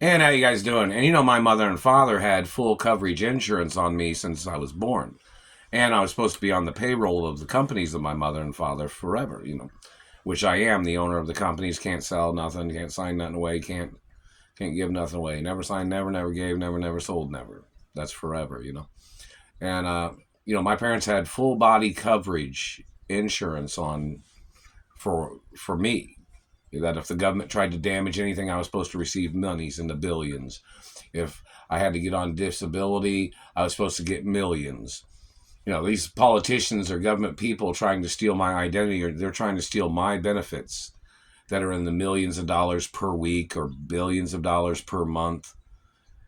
And how you guys doing? And my mother and father had full coverage insurance on me since I was born. And I was supposed to be on the payroll of the companies of my mother and father forever, which I am the owner of the companies, can't sell nothing, can't sign nothing away, can't give nothing away. Never signed, never gave, never sold, never. That's forever. And my parents had full body coverage insurance on for me. That if the government tried to damage anything, I was supposed to receive monies in the billions. If I had to get on disability, I was supposed to get millions. These politicians or government people trying to steal my identity, or they're trying to steal my benefits that are in the millions of dollars per week or billions of dollars per month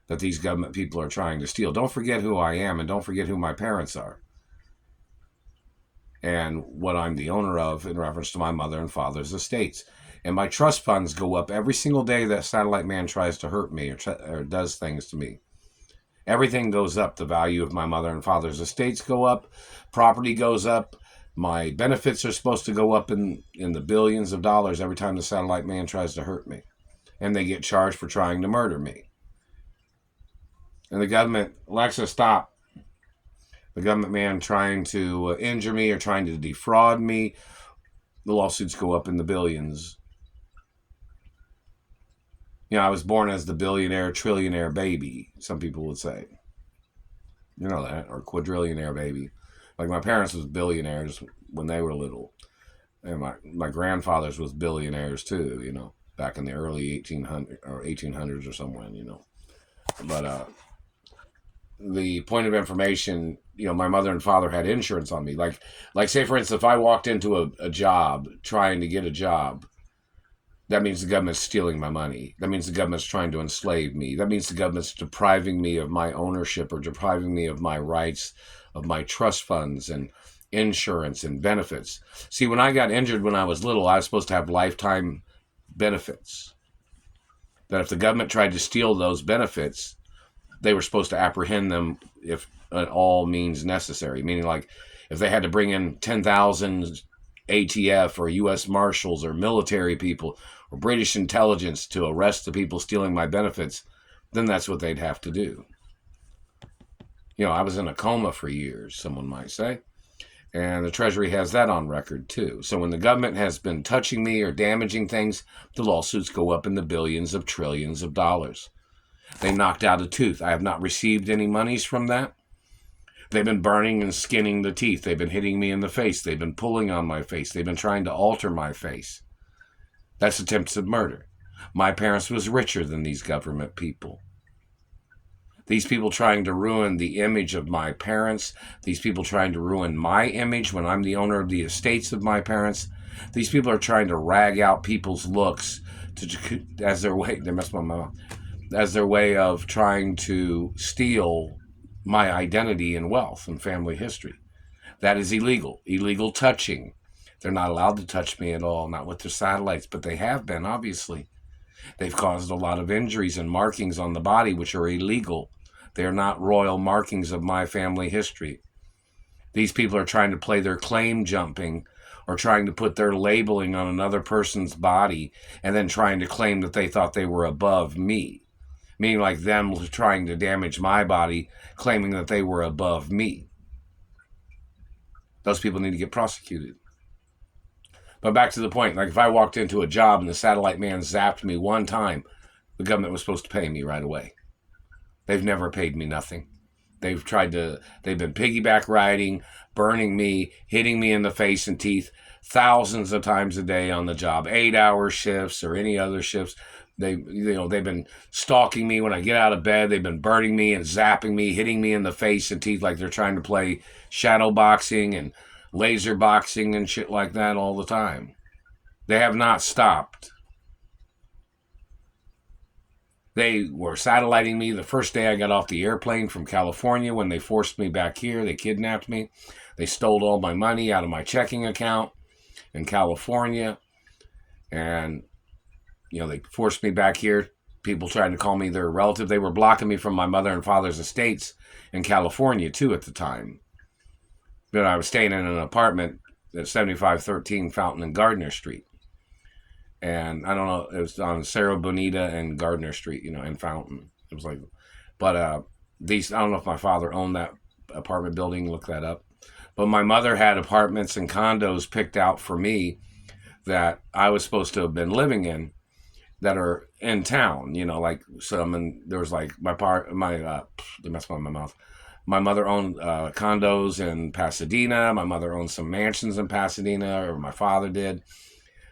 that these government people are trying to steal. Don't forget who I am, and don't forget who my parents are and what I'm the owner of in reference to my mother and father's estates. And my trust funds go up every single day that Satellite Man tries to hurt me or does things to me. Everything goes up. The value of my mother and father's estates go up. Property goes up. My benefits are supposed to go up in the billions of dollars every time the Satellite Man tries to hurt me. And they get charged for trying to murder me. And the government, Alexa, stop. The government man trying to injure me or trying to defraud me, the lawsuits go up in the billions. I was born as the billionaire, trillionaire baby, some people would say. You know that, or quadrillionaire baby. Like my parents was billionaires when they were little. And my grandfathers was billionaires too, back in the early 1800s or somewhere, But the point of information, my mother and father had insurance on me. Like say for instance, if I walked into a job, trying to get a job, that means the government's stealing my money. That means the government's trying to enslave me. That means the government's depriving me of my ownership or depriving me of my rights, of my trust funds and insurance and benefits. See, when I got injured when I was little, I was supposed to have lifetime benefits. That if the government tried to steal those benefits, they were supposed to apprehend them if at all means necessary. Meaning, like, if they had to bring in 10,000 ATF or U.S. Marshals or military people or British intelligence to arrest the people stealing my benefits, then that's what they'd have to do. I was in a coma for years, someone might say. And the Treasury has that on record, too. So when the government has been touching me or damaging things, the lawsuits go up in the billions of trillions of dollars. They knocked out a tooth. I have not received any monies from that. They've been burning and skinning the teeth. They've been hitting me in the face. They've been pulling on my face. They've been trying to alter my face. That's attempts of murder. My parents was richer than these government people. These people trying to ruin the image of my parents. These people trying to ruin my image when I'm the owner of the estates of my parents. These people are trying to rag out people's looks as their way. They messed my mouth. As their way of trying to steal my identity and wealth and family history. That is illegal. Illegal touching. They're not allowed to touch me at all, not with their satellites, but they have been, obviously. They've caused a lot of injuries and markings on the body, which are illegal. They are not royal markings of my family history. These people are trying to play their claim jumping or trying to put their labeling on another person's body and then trying to claim that they thought they were above me. Meaning like them trying to damage my body, claiming that they were above me. Those people need to get prosecuted. But back to the point, like if I walked into a job and the Satellite Man zapped me one time, the government was supposed to pay me right away. They've never paid me nothing. They've been piggyback riding, burning me, hitting me in the face and teeth thousands of times a day on the job, 8-hour shifts or any other shifts. They've been stalking me when I get out of bed. They've been burning me and zapping me, hitting me in the face and teeth like they're trying to play shadow boxing and laser boxing and shit like that all the time. They have not stopped. They were satelliting me the first day I got off the airplane from California when they forced me back here. They kidnapped me. They stole all my money out of my checking account in California. And they forced me back here. People tried to call me their relative. They were blocking me from my mother and father's estates in California, too, at the time. But I was staying in an apartment at 7513 Fountain and Gardner Street. And I don't know, it was on Cerro Bonita and Gardner Street, in Fountain. It was like, but these, I don't know if my father owned that apartment building, look that up. But my mother had apartments and condos picked out for me that I was supposed to have been living in that are in town, like some, and there was like they messed up my mouth. My mother owned condos in Pasadena. My mother owned some mansions in Pasadena, or my father did.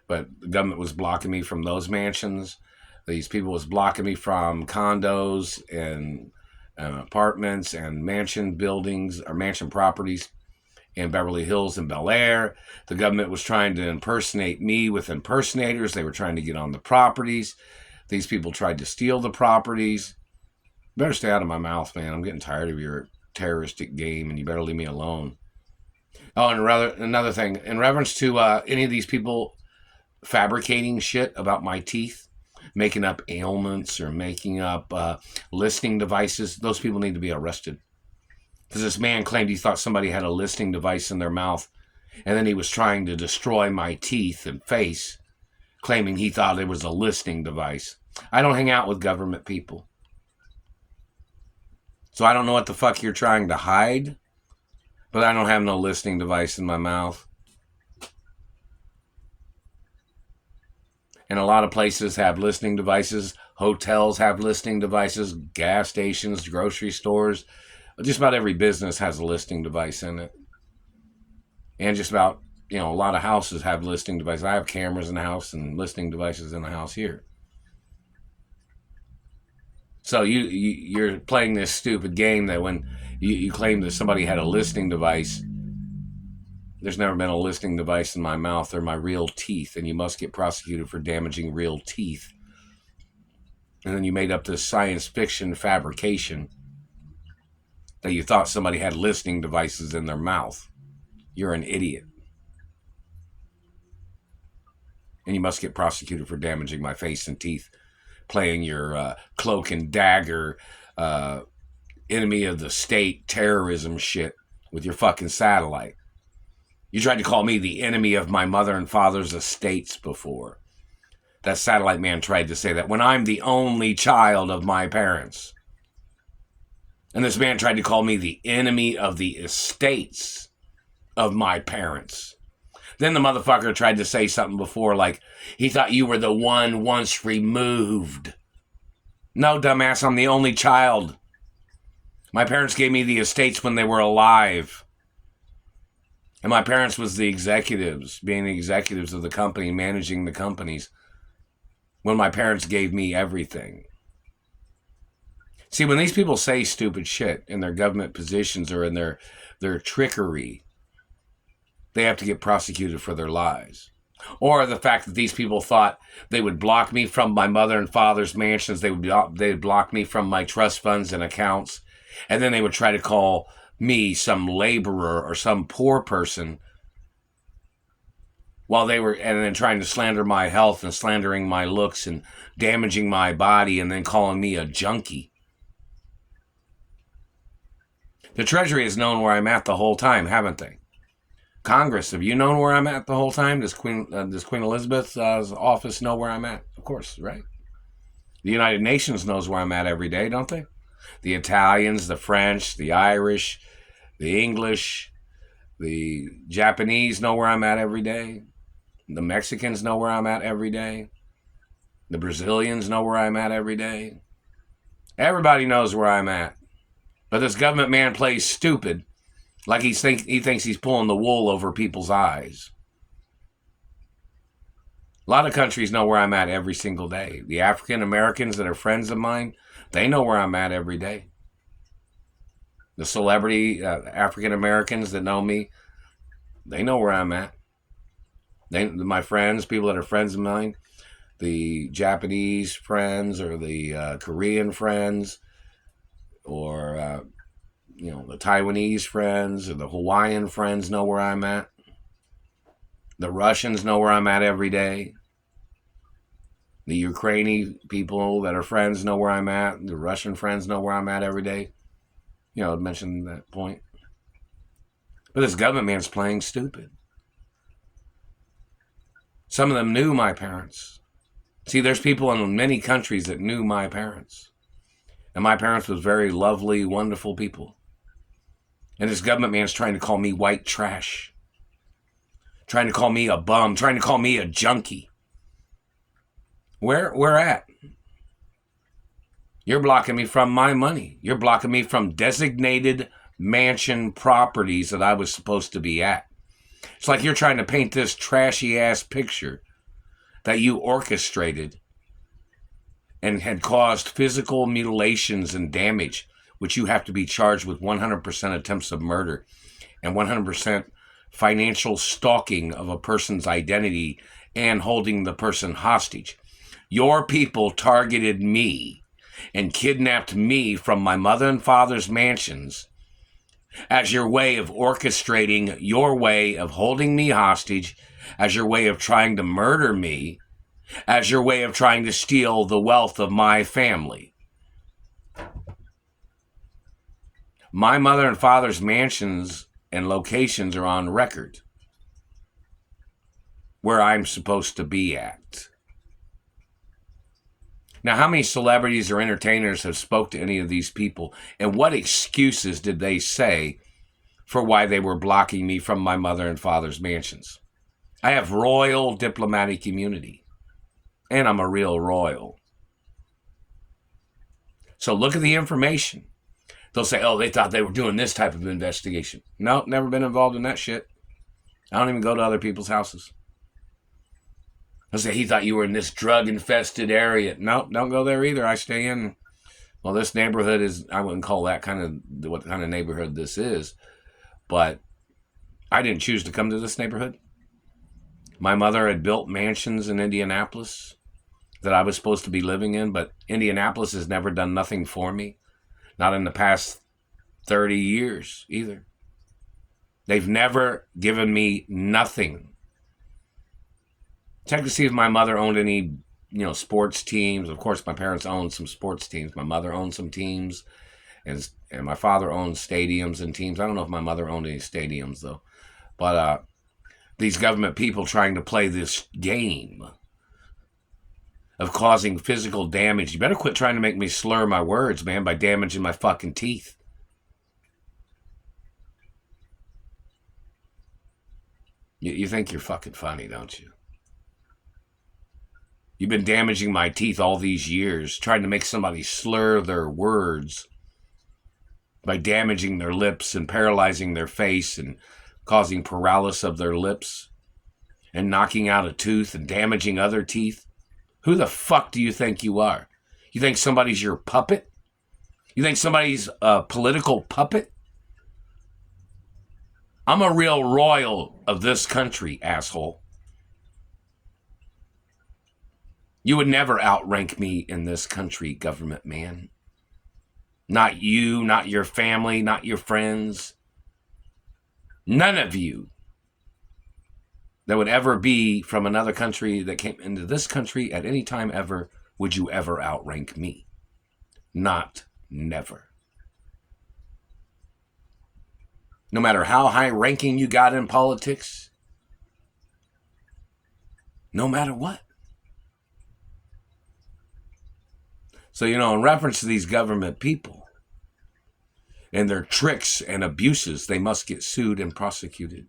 But the government was blocking me from those mansions. These people was blocking me from condos and apartments and mansion buildings or mansion properties in Beverly Hills and Bel Air. The government was trying to impersonate me with impersonators. They were trying to get on the properties. These people tried to steal the properties. You better stay out of my mouth, man. I'm getting tired of your terroristic game, and you better leave me alone. Oh, and another thing, in reference to any of these people fabricating shit about my teeth, making up ailments or making up listening devices, those people need to be arrested. Because this man claimed he thought somebody had a listening device in their mouth, and then he was trying to destroy my teeth and face, claiming he thought it was a listening device. I don't hang out with government people. So I don't know what the fuck you're trying to hide, but I don't have no listening device in my mouth. And a lot of places have listening devices. Hotels have listening devices. Gas stations, grocery stores. Just about every business has a listening device in it. And just about, a lot of houses have listening devices. I have cameras in the house and listening devices in the house here. So you're playing this stupid game that when you claim that somebody had a listening device, there's never been a listening device in my mouth. They're my real teeth, and you must get prosecuted for damaging real teeth. And then you made up this science fiction fabrication that you thought somebody had listening devices in their mouth. You're an idiot. And you must get prosecuted for damaging my face and teeth, playing your cloak and dagger, enemy of the state terrorism shit with your fucking satellite. You tried to call me the enemy of my mother and father's estates before. That satellite man tried to say that when I'm the only child of my parents. And this man tried to call me the enemy of the estates of my parents. Then the motherfucker tried to say something before, like he thought you were the one once removed. No, dumbass, I'm the only child. My parents gave me the estates when they were alive. And my parents was the executives, being the executives of the company, managing the companies, when my parents gave me everything. See, when these people say stupid shit in their government positions or in their trickery, they have to get prosecuted for their lies. Or the fact that these people thought they would block me from my mother and father's mansions, they would block me from my trust funds and accounts, and then they would try to call me some laborer or some poor person while they were, and then trying to slander my health and slandering my looks and damaging my body and then calling me a junkie. The Treasury has known where I'm at the whole time, haven't they? Congress, have you known where I'm at the whole time? Does Queen Elizabeth's office know where I'm at? Of course, right? The United Nations knows where I'm at every day, don't they? The Italians, the French, the Irish, the English, the Japanese know where I'm at every day. The Mexicans know where I'm at every day. The Brazilians know where I'm at every day. Everybody knows where I'm at. But this government man plays stupid, like he thinks he's pulling the wool over people's eyes. A lot of countries know where I'm at every single day. The African Americans that are friends of mine, they know where I'm at every day. The celebrity African Americans that know me, they know where I'm at. My friends, people that are friends of mine, the Japanese friends or the Korean friends, or the Taiwanese friends or the Hawaiian friends know where I'm at. The Russians know where I'm at every day. The Ukrainian people that are friends know where I'm at. The Russian friends know where I'm at every day. I mentioned that point. But this government man's playing stupid. Some of them knew my parents. See, there's people in many countries that knew my parents. And my parents was very lovely, wonderful people. And this government man's trying to call me white trash. Trying to call me a bum. Trying to call me a junkie. Where at? You're blocking me from my money. You're blocking me from designated mansion properties that I was supposed to be at. It's like you're trying to paint this trashy ass picture that you orchestrated and had caused physical mutilations and damage, which you have to be charged with 100% attempts of murder and 100% financial stalking of a person's identity and holding the person hostage. Your people targeted me and kidnapped me from my mother and father's mansions as your way of orchestrating your way of holding me hostage, as your way of trying to murder me, as your way of trying to steal the wealth of my family. My mother and father's mansions and locations are on record where I'm supposed to be at. Now, how many celebrities or entertainers have spoke to any of these people, and what excuses did they say for why they were blocking me from my mother and father's mansions? I have royal diplomatic immunity, and I'm a real royal. So look at the information. They'll say, oh, they thought they were doing this type of investigation. No, never been involved in that shit. I don't even go to other people's houses. They'll say, he thought you were in this drug-infested area. No, don't go there either. I stay in, well, this neighborhood is, I wouldn't call that what kind of neighborhood this is, but I didn't choose to come to this neighborhood. My mother had built mansions in Indianapolis that I was supposed to be living in, but Indianapolis has never done nothing for me. Not in the past 30 years either. They've never given me nothing. Check to see if my mother owned any, sports teams. Of course, my parents owned some sports teams. My mother owned some teams, and my father owned stadiums and teams. I don't know if my mother owned any stadiums, though. But these government people trying to play this game of causing physical damage. You better quit trying to make me slur my words, man, by damaging my fucking teeth. You think you're fucking funny, don't you? You've been damaging my teeth all these years, trying to make somebody slur their words by damaging their lips and paralyzing their face and causing paralysis of their lips and knocking out a tooth and damaging other teeth. Who the fuck do you think you are? You think somebody's your puppet? You think somebody's a political puppet? I'm a real royal of this country, asshole. You would never outrank me in this country, government man. Not you, not your family, not your friends. None of you that would ever be from another country that came into this country at any time ever would you ever outrank me. Not never. No matter how high ranking you got in politics, no matter what. So, in reference to these government people and their tricks and abuses, they must get sued and prosecuted.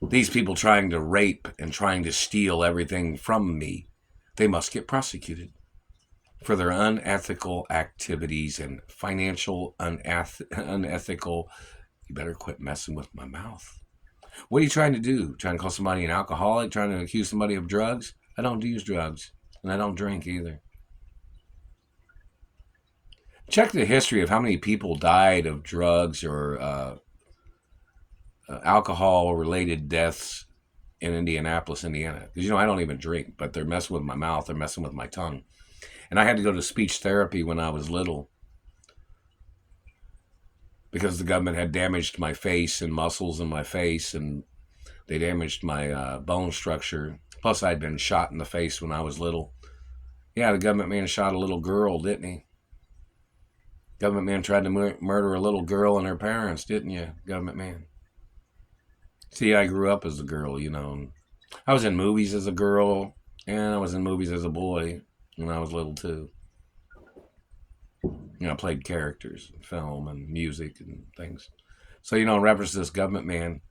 These people trying to rape and trying to steal everything from me, they must get prosecuted for their unethical activities and financial unethical. You better quit messing with my mouth. What are you trying to do? Trying to call somebody an alcoholic? Trying to accuse somebody of drugs? I don't use drugs. And I don't drink either. Check the history of how many people died of drugs or alcohol-related deaths in Indianapolis, Indiana. Because, I don't even drink, but they're messing with my mouth. They're messing with my tongue. And I had to go to speech therapy when I was little because the government had damaged my face and muscles in my face, and they damaged my bone structure. Plus, I'd been shot in the face when I was little. Yeah, the government man shot a little girl, didn't he? Government man tried to murder a little girl and her parents, didn't you, government man? See, I grew up as a girl, I was in movies as a girl, and I was in movies as a boy when I was little too. I played characters, in film and music and things. So, in reference to this government man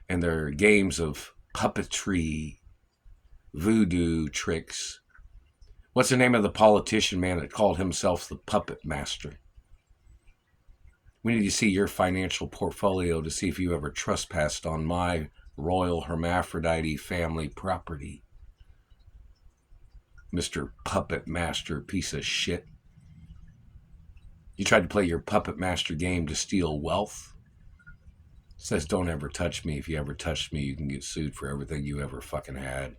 and their games of puppetry, voodoo tricks. What's the name of the politician man that called himself the puppet master? We need to see your financial portfolio to see if you ever trespassed on my royal hermaphrodite family property. Mr. Puppet Master piece of shit. You tried to play your puppet master game to steal wealth. It says don't ever touch me. If you ever touch me, you can get sued for everything you ever fucking had.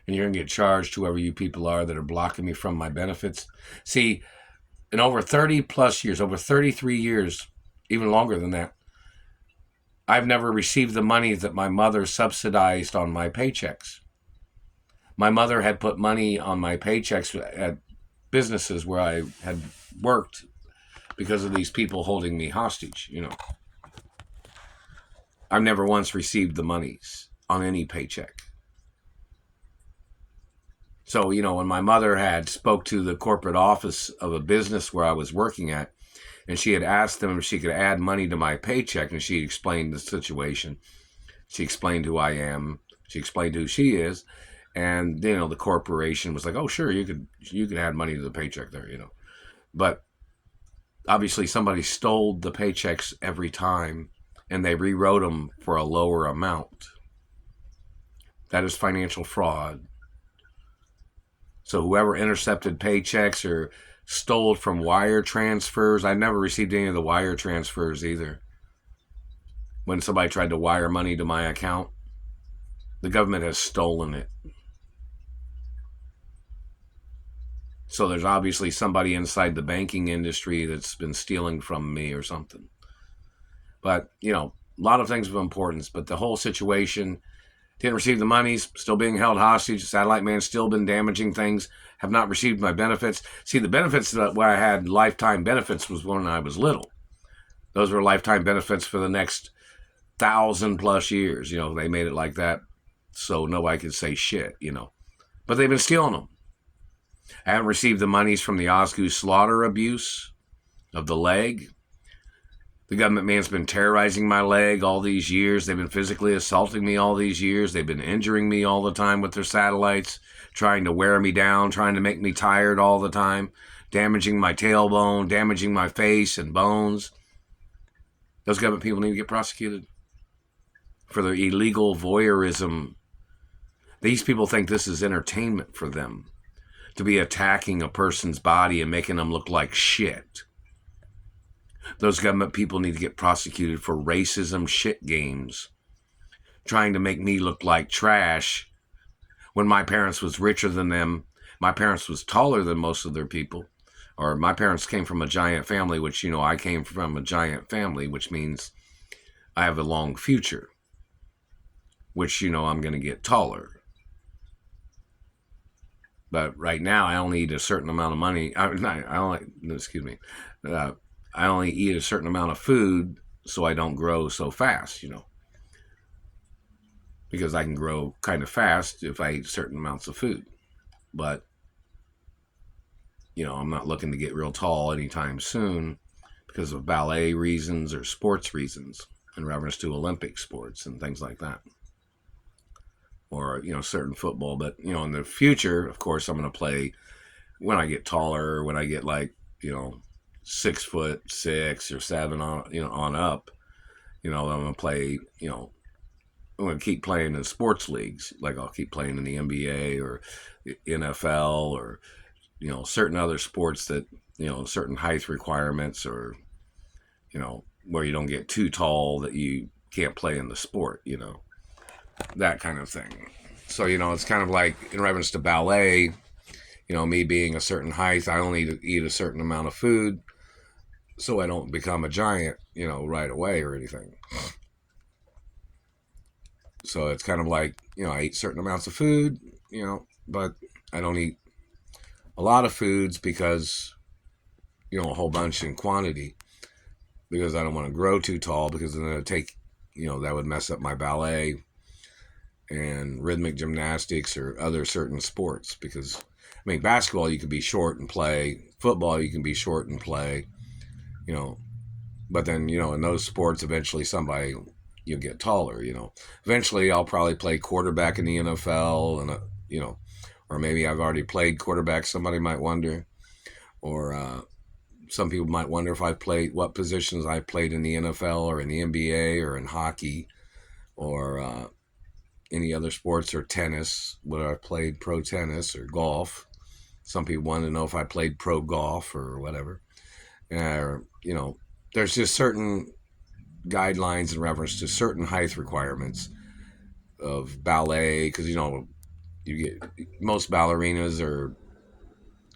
And you're going to get charged, whoever you people are that are blocking me from my benefits. See, in over 30 plus years, over 33 years, even longer than that, I've never received the money that my mother subsidized on my paychecks. My mother had put money on my paychecks at businesses where I had worked because of these people holding me hostage, I've never once received the monies on any paycheck. So, when my mother had spoke to the corporate office of a business where I was working at, and she had asked them if she could add money to my paycheck, and she explained the situation. She explained who I am. She explained who she is. And, the corporation was like, oh, sure, you could add money to the paycheck there, But obviously somebody stole the paychecks every time, and they rewrote them for a lower amount. That is financial fraud. So whoever intercepted paychecks or stole from wire transfers, I never received any of the wire transfers either. When somebody tried to wire money to my account, the government has stolen it. So there's obviously somebody inside the banking industry that's been stealing from me or something. But, a lot of things of importance, but the whole situation, didn't receive the monies, still being held hostage. Satellite man still been damaging things. Have not received my benefits. See, the benefits that where I had lifetime benefits was when I was little. Those were lifetime benefits for the next 1,000+ years. They made it like that so nobody could say shit, But they've been stealing them. I haven't received the monies from the Osgood slaughter abuse of the leg. The government man's been terrorizing my leg all these years. They've been physically assaulting me all these years. They've been injuring me all the time with their satellites, trying to wear me down, trying to make me tired all the time, damaging my tailbone, damaging my face and bones. Those government people need to get prosecuted for their illegal voyeurism. These people think this is entertainment for them, to be attacking a person's body and making them look like shit. Those government people need to get prosecuted for racism shit games, trying to make me look like trash when my parents was richer than them. My parents was taller than most of their people, or my parents came from a giant family, which, I came from a giant family, which means I have a long future, which, I'm going to get taller. But right now, I only eat a certain amount of money. I only eat a certain amount of food so I don't grow so fast, Because I can grow kind of fast if I eat certain amounts of food. But, I'm not looking to get real tall anytime soon because of ballet reasons or sports reasons in reference to Olympic sports and things like that. Or, certain football. But, in the future, of course, I'm going to play when I get taller, when I get 6'6" or 7 on up, I'm going to play, I'm going to keep playing in sports leagues. Like I'll keep playing in the NBA or NFL or, certain other sports that, certain height requirements or, where you don't get too tall that you can't play in the sport, that kind of thing. So, it's kind of like in reference to ballet, me being a certain height, I only eat a certain amount of food so I don't become a giant, right away or anything. So it's kind of like, I eat certain amounts of food, but I don't eat a lot of foods because, a whole bunch in quantity. because I don't want to grow too tall, because then it'd take, that would mess up my ballet and rhythmic gymnastics or other certain sports. Because, I mean, basketball, you can be short and play. Football, you can be short and play, But then, in those sports, eventually you'll get taller, Eventually, I'll probably play quarterback in the NFL, and, or maybe I've already played quarterback, somebody might wonder. Or some people might wonder if I've played, what positions I played in the NFL or in the NBA or in hockey or any other sports, or tennis, whether I've played pro tennis or golf. Some people want to know if I played pro golf or whatever. There's just certain guidelines in reference to certain height requirements of ballet, because, you get, most ballerinas are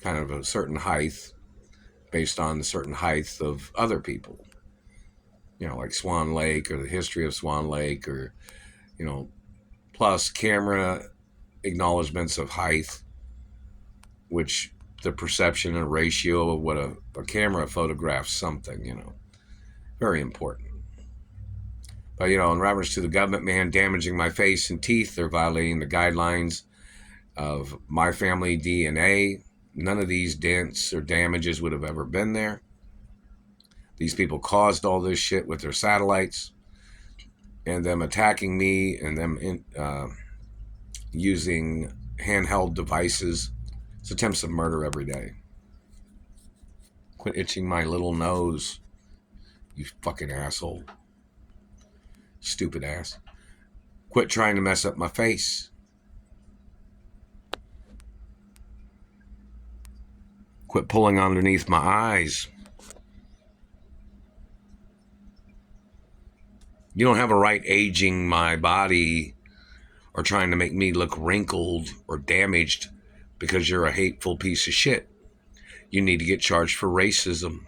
kind of a certain height based on the certain height of other people, like Swan Lake or the history of Swan Lake, or, plus camera acknowledgments of height, which the perception and ratio of what a camera photographs something, very important. But, in reference to the government man damaging my face and teeth, they're violating the guidelines of my family DNA. None of these dents or damages would have ever been there. These people caused all this shit with their satellites, and them attacking me, and them using handheld devices. It's attempts of murder every day. Quit itching my little nose, you fucking asshole. Stupid ass. Quit trying to mess up my face. Quit pulling underneath my eyes. You don't have a right aging my body or trying to make me look wrinkled or damaged because you're a hateful piece of shit. You need to get charged for racism.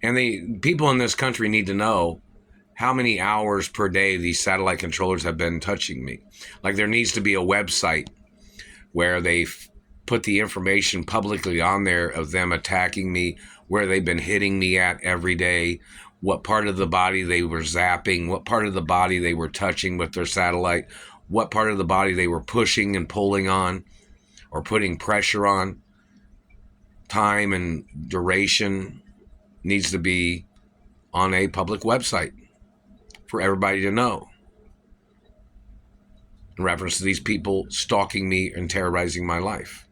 And the people in this country need to know how many hours per day these satellite controllers have been touching me. Like, there needs to be a website where they put the information publicly on there of them attacking me, where they've been hitting me at every day, what part of the body they were zapping, what part of the body they were touching with their satellite, what part of the body they were pushing and pulling on or putting pressure on. Time and duration needs to be on a public website for everybody to know, in reference to these people stalking me and terrorizing my life.